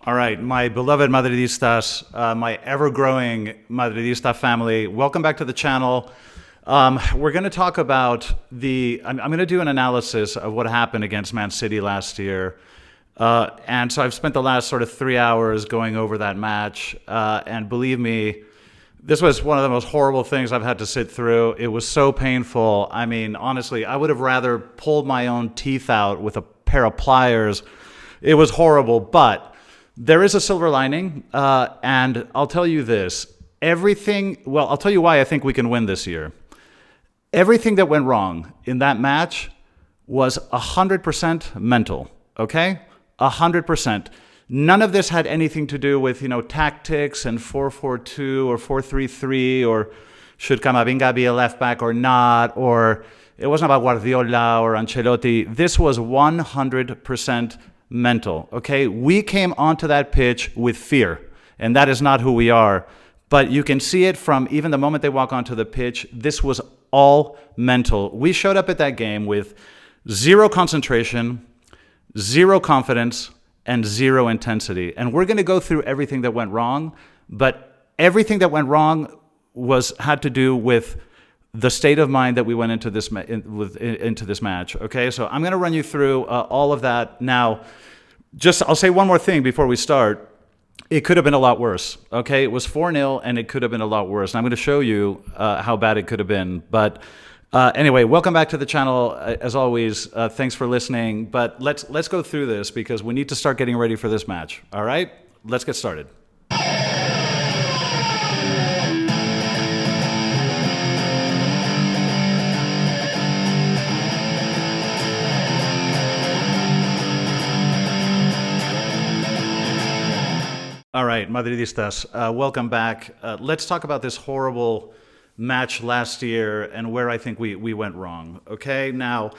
All right, my beloved Madridistas, my ever-growing Madridista family, welcome back to the channel. We're going to talk about I'm going to do an analysis of what happened against Man City last year. And so I've spent the last sort of 3 hours going over that match. And believe me, this was one of the most horrible things I've had to sit through. It was so painful. I mean, honestly, I would have rather pulled my own teeth out with a pair of pliers. It was horrible, but there is a silver lining, and I'll tell you this. I'll tell you why I think we can win this year. Everything that went wrong in that match was 100% mental, okay? 100%. None of this had anything to do with, tactics and 4-4-2 or 4-3-3 or should Camavinga be a left back or not, or it wasn't about Guardiola or Ancelotti. This was 100% mental, okay? We came onto that pitch with fear, and that is not who we are. But you can see it from even the moment they walk onto the pitch. This was all mental. We showed up at that game with zero concentration, zero confidence, and zero intensity. And we're going to go through everything that went wrong, but everything that went wrong had to do with the state of mind that we went into this match. Okay, so I'm going to run you through all of that. Now, I'll say one more thing before we start. It could have been a lot worse. Okay, it was 4-0, and it could have been a lot worse. And I'm going to show you how bad it could have been. But anyway, welcome back to the channel. As always, thanks for listening. But let's go through this because we need to start getting ready for this match. All right, let's get started. All right, Madridistas, welcome back. Let's talk about this horrible match last year and where I think we went wrong. Okay, now,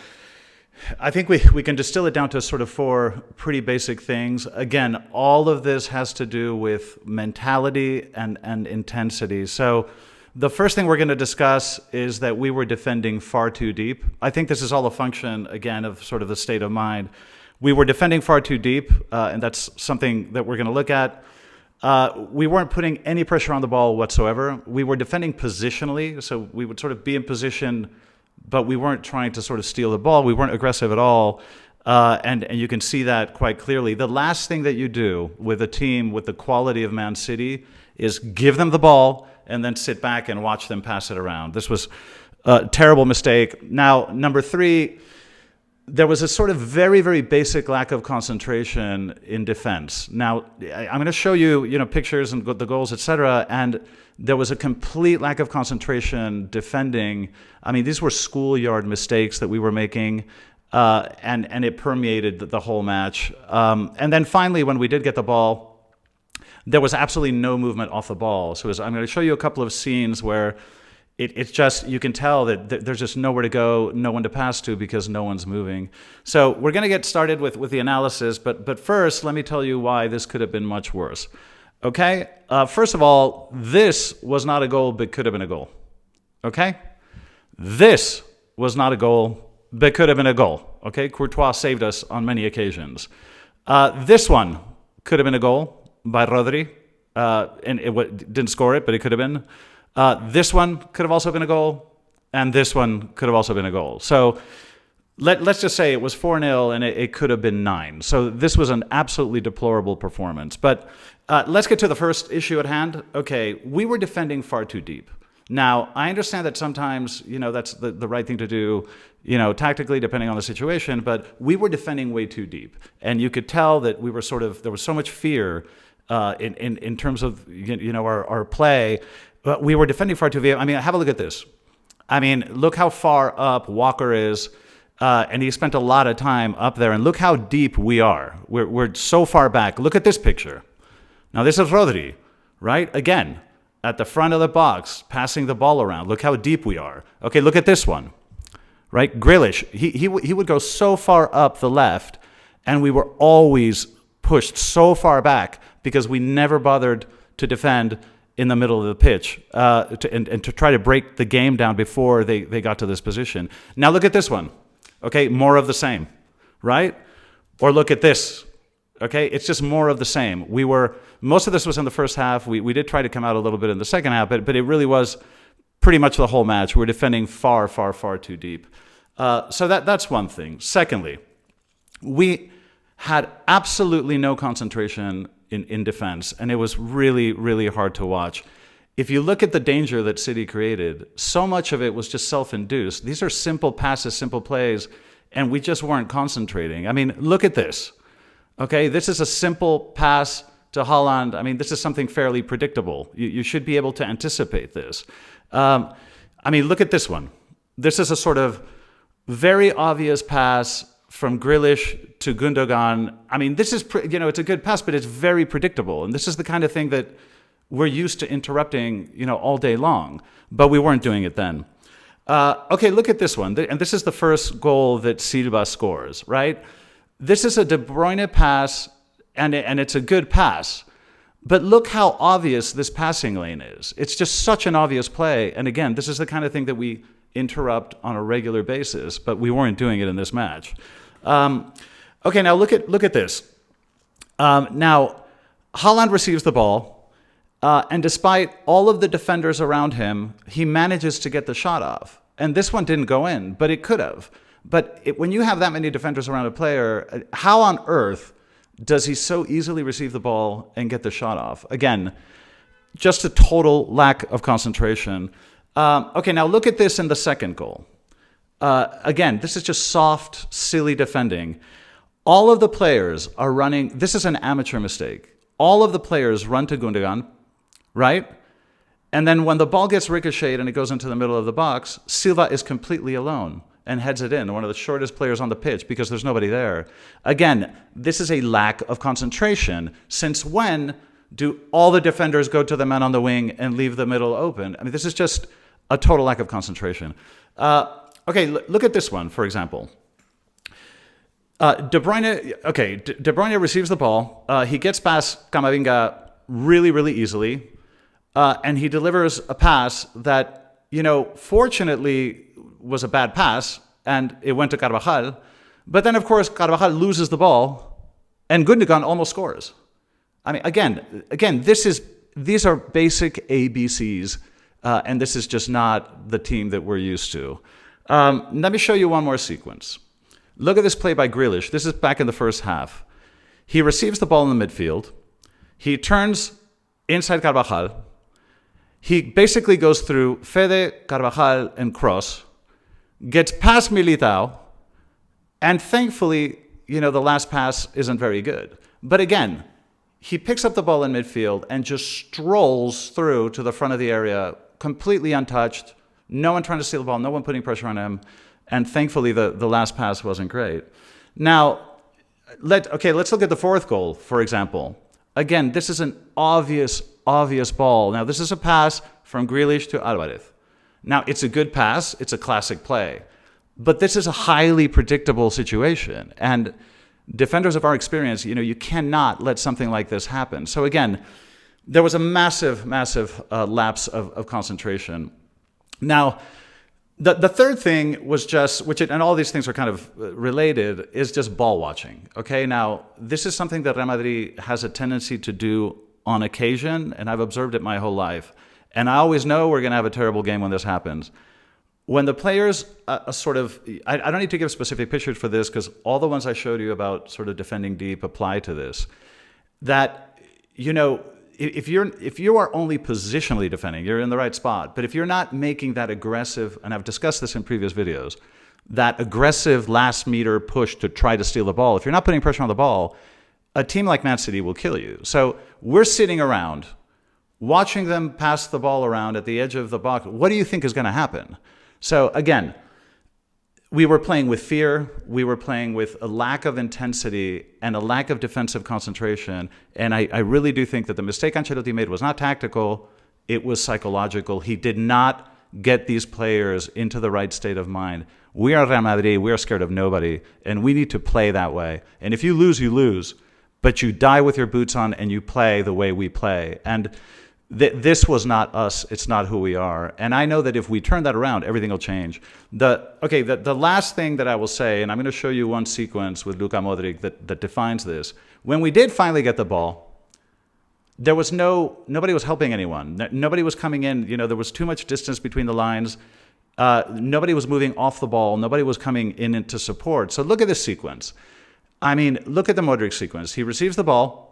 I think we can distill it down to sort of 4 pretty basic things. Again, all of this has to do with mentality and intensity. So the first thing we're going to discuss is that we were defending far too deep. I think this is all a function, again, of sort of the state of mind. We were defending far too deep, and that's something that we're going to look at. We weren't putting any pressure on the ball whatsoever. We were defending positionally, so we would sort of be in position, but we weren't trying to sort of steal the ball. We weren't aggressive at all, and you can see that quite clearly. The last thing that you do with a team with the quality of Man City is give them the ball and then sit back and watch them pass it around. This was a terrible mistake. Now, number 3, there was a sort of very, very basic lack of concentration in defense. Now, I'm going to show you, pictures and the goals, etc. And there was a complete lack of concentration defending. I mean, these were schoolyard mistakes that we were making, and it permeated the whole match. And then finally, when we did get the ball, there was absolutely no movement off the ball. So I'm going to show you a couple of scenes where it's just, you can tell that there's just nowhere to go, no one to pass to because no one's moving. So we're going to get started with the analysis, but first, let me tell you why this could have been much worse. Okay? First of all, this was not a goal, but could have been a goal. Okay? This was not a goal, but could have been a goal. Okay? Courtois saved us on many occasions. This one could have been a goal by Rodri, and it didn't score it, but it could have been. This one could have also been a goal, and this one could have also been a goal. So let's just say it was 4-0, and it could have been 9. So this was an absolutely deplorable performance. But let's get to the first issue at hand. Okay, we were defending far too deep. Now, I understand that sometimes, that's the right thing to do, tactically, depending on the situation, but we were defending way too deep. And you could tell that we were there was so much fear in terms of, our play. But we were defending far too deep. I mean, have a look at this. I mean, look how far up Walker is, and he spent a lot of time up there. And look how deep we are. We're so far back. Look at this picture. Now, this is Rodri, right? Again, at the front of the box, passing the ball around. Look how deep we are. Okay, look at this one, right? Grealish, he would go so far up the left, and we were always pushed so far back because we never bothered to defend in the middle of the pitch and to try to break the game down before they got to this position. Now look at this one. Okay, more of the same, right? Or look at this Okay, it's just more of the same. Most of this was in the first half. We did try to come out a little bit in the second half, but it really was pretty much the whole match. We're defending far, far, far too deep. So that's one thing. Secondly, we had absolutely no concentration in defense, and it was really, really hard to watch. If you look at the danger that City created, so much of it was just self-induced. These are simple passes, simple plays, and we just weren't concentrating. I mean, look at this. Okay, this is a simple pass to Haaland. I mean, this is something fairly predictable. You should be able to anticipate this. I mean, look at this one. This is a sort of very obvious pass from Grealish to Gundogan. I mean, this is, it's a good pass, but it's very predictable. And this is the kind of thing that we're used to interrupting, all day long. But we weren't doing it then. Okay, look at this one. And this is the first goal that Silva scores, right? This is a De Bruyne pass, and it's a good pass. But look how obvious this passing lane is. It's just such an obvious play. And again, this is the kind of thing that we interrupt on a regular basis, but we weren't doing it in this match. Okay, now look at this. Now, Haaland receives the ball, and despite all of the defenders around him, he manages to get the shot off. And this one didn't go in, but it could have. But when you have that many defenders around a player, how on earth does he so easily receive the ball and get the shot off? Again, just a total lack of concentration. Okay, now look at this in the second goal. Again, this is just soft, silly defending. All of the players are running. This is an amateur mistake. All of the players run to Gundogan, right? And then when the ball gets ricocheted and it goes into the middle of the box, Silva is completely alone and heads it in, one of the shortest players on the pitch because there's nobody there. Again, this is a lack of concentration. Since when do all the defenders go to the man on the wing and leave the middle open? I mean, this is just a total lack of concentration. Okay, look at this one, for example. De Bruyne receives the ball. He gets past Camavinga really, really easily. And he delivers a pass that, fortunately was a bad pass, and it went to Carvajal. But then, of course, Carvajal loses the ball, and Gundogan almost scores. I mean, again, these are basic ABCs, and this is just not the team that we're used to. Let me show you one more sequence. Look at this play by Grealish. This is back in the first half. He receives the ball in the midfield. He turns inside Carvajal. He basically goes through Fede, Carvajal, and Kroos, gets past Militao, and thankfully, the last pass isn't very good. But again, he picks up the ball in midfield and just strolls through to the front of the area, completely untouched, no one trying to steal the ball, no one putting pressure on him, and thankfully the last pass wasn't great. Now, let's look at the fourth goal, for example. Again, this is an obvious ball. Now, this is a pass from Grealish to Alvarez. Now, it's a good pass. It's a classic play. But this is a highly predictable situation. And defenders of our experience, you cannot let something like this happen. So again, there was a massive lapse of concentration. Now, the third thing was just, and all these things are kind of related, is just ball watching. Okay, now, this is something that Real Madrid has a tendency to do on occasion, and I've observed it my whole life. And I always know we're going to have a terrible game when this happens. When the players I don't need to give specific pictures for this because all the ones I showed you about sort of defending deep apply to this. That, if you are only positionally defending, you're in the right spot. But if you're not making that aggressive, and I've discussed this in previous videos, that aggressive last meter push to try to steal the ball, if you're not putting pressure on the ball, a team like Man City will kill you. So we're sitting around, watching them pass the ball around at the edge of the box. What do you think is going to happen? So again, we were playing with fear. We were playing with a lack of intensity and a lack of defensive concentration. And I really do think that the mistake Ancelotti made was not tactical. It was psychological. He did not get these players into the right state of mind. We are Real Madrid. We are scared of nobody. And we need to play that way. And if you lose, you lose. But you die with your boots on and you play the way we play. And This was not us. It's not who we are. And I know that if we turn that around, everything will change. The last thing that I will say, and I'm going to show you one sequence with Luka Modric that defines this. When we did finally get the ball, there was nobody was helping anyone. Nobody was coming in. There was too much distance between the lines. Nobody was moving off the ball. Nobody was coming in into support. So look at this sequence. I mean, look at the Modric sequence. He receives the ball.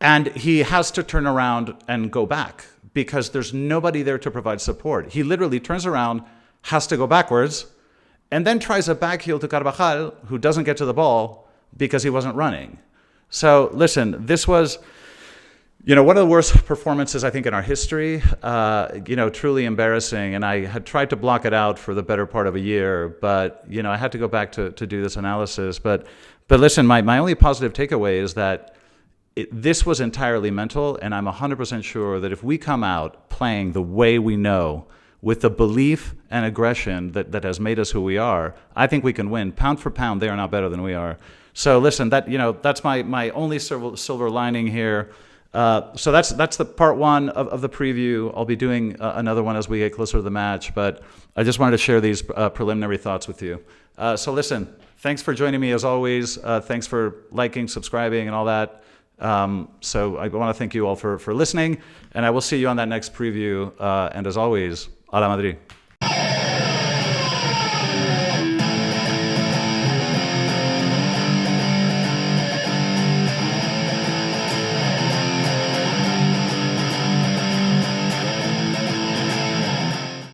And he has to turn around and go back because there's nobody there to provide support. He literally turns around, has to go backwards, and then tries a backheel to Carvajal, who doesn't get to the ball because he wasn't running. So listen, this was, one of the worst performances, I think, in our history. Truly embarrassing. And I had tried to block it out for the better part of a year, but, I had to go back to do this analysis. But listen, my only positive takeaway is that this was entirely mental, and I'm 100% sure that if we come out playing the way we know, with the belief and aggression that has made us who we are, I think we can win. Pound for pound, they are not better than we are. So listen, that's my only silver lining here. So that's the part one of the preview. I'll be doing another one as we get closer to the match, but I just wanted to share these preliminary thoughts with you. So listen, thanks for joining me as always. Thanks for liking, subscribing, and all that. So I want to thank you all for listening, and I will see you on that next preview. And as always, a la Madrid.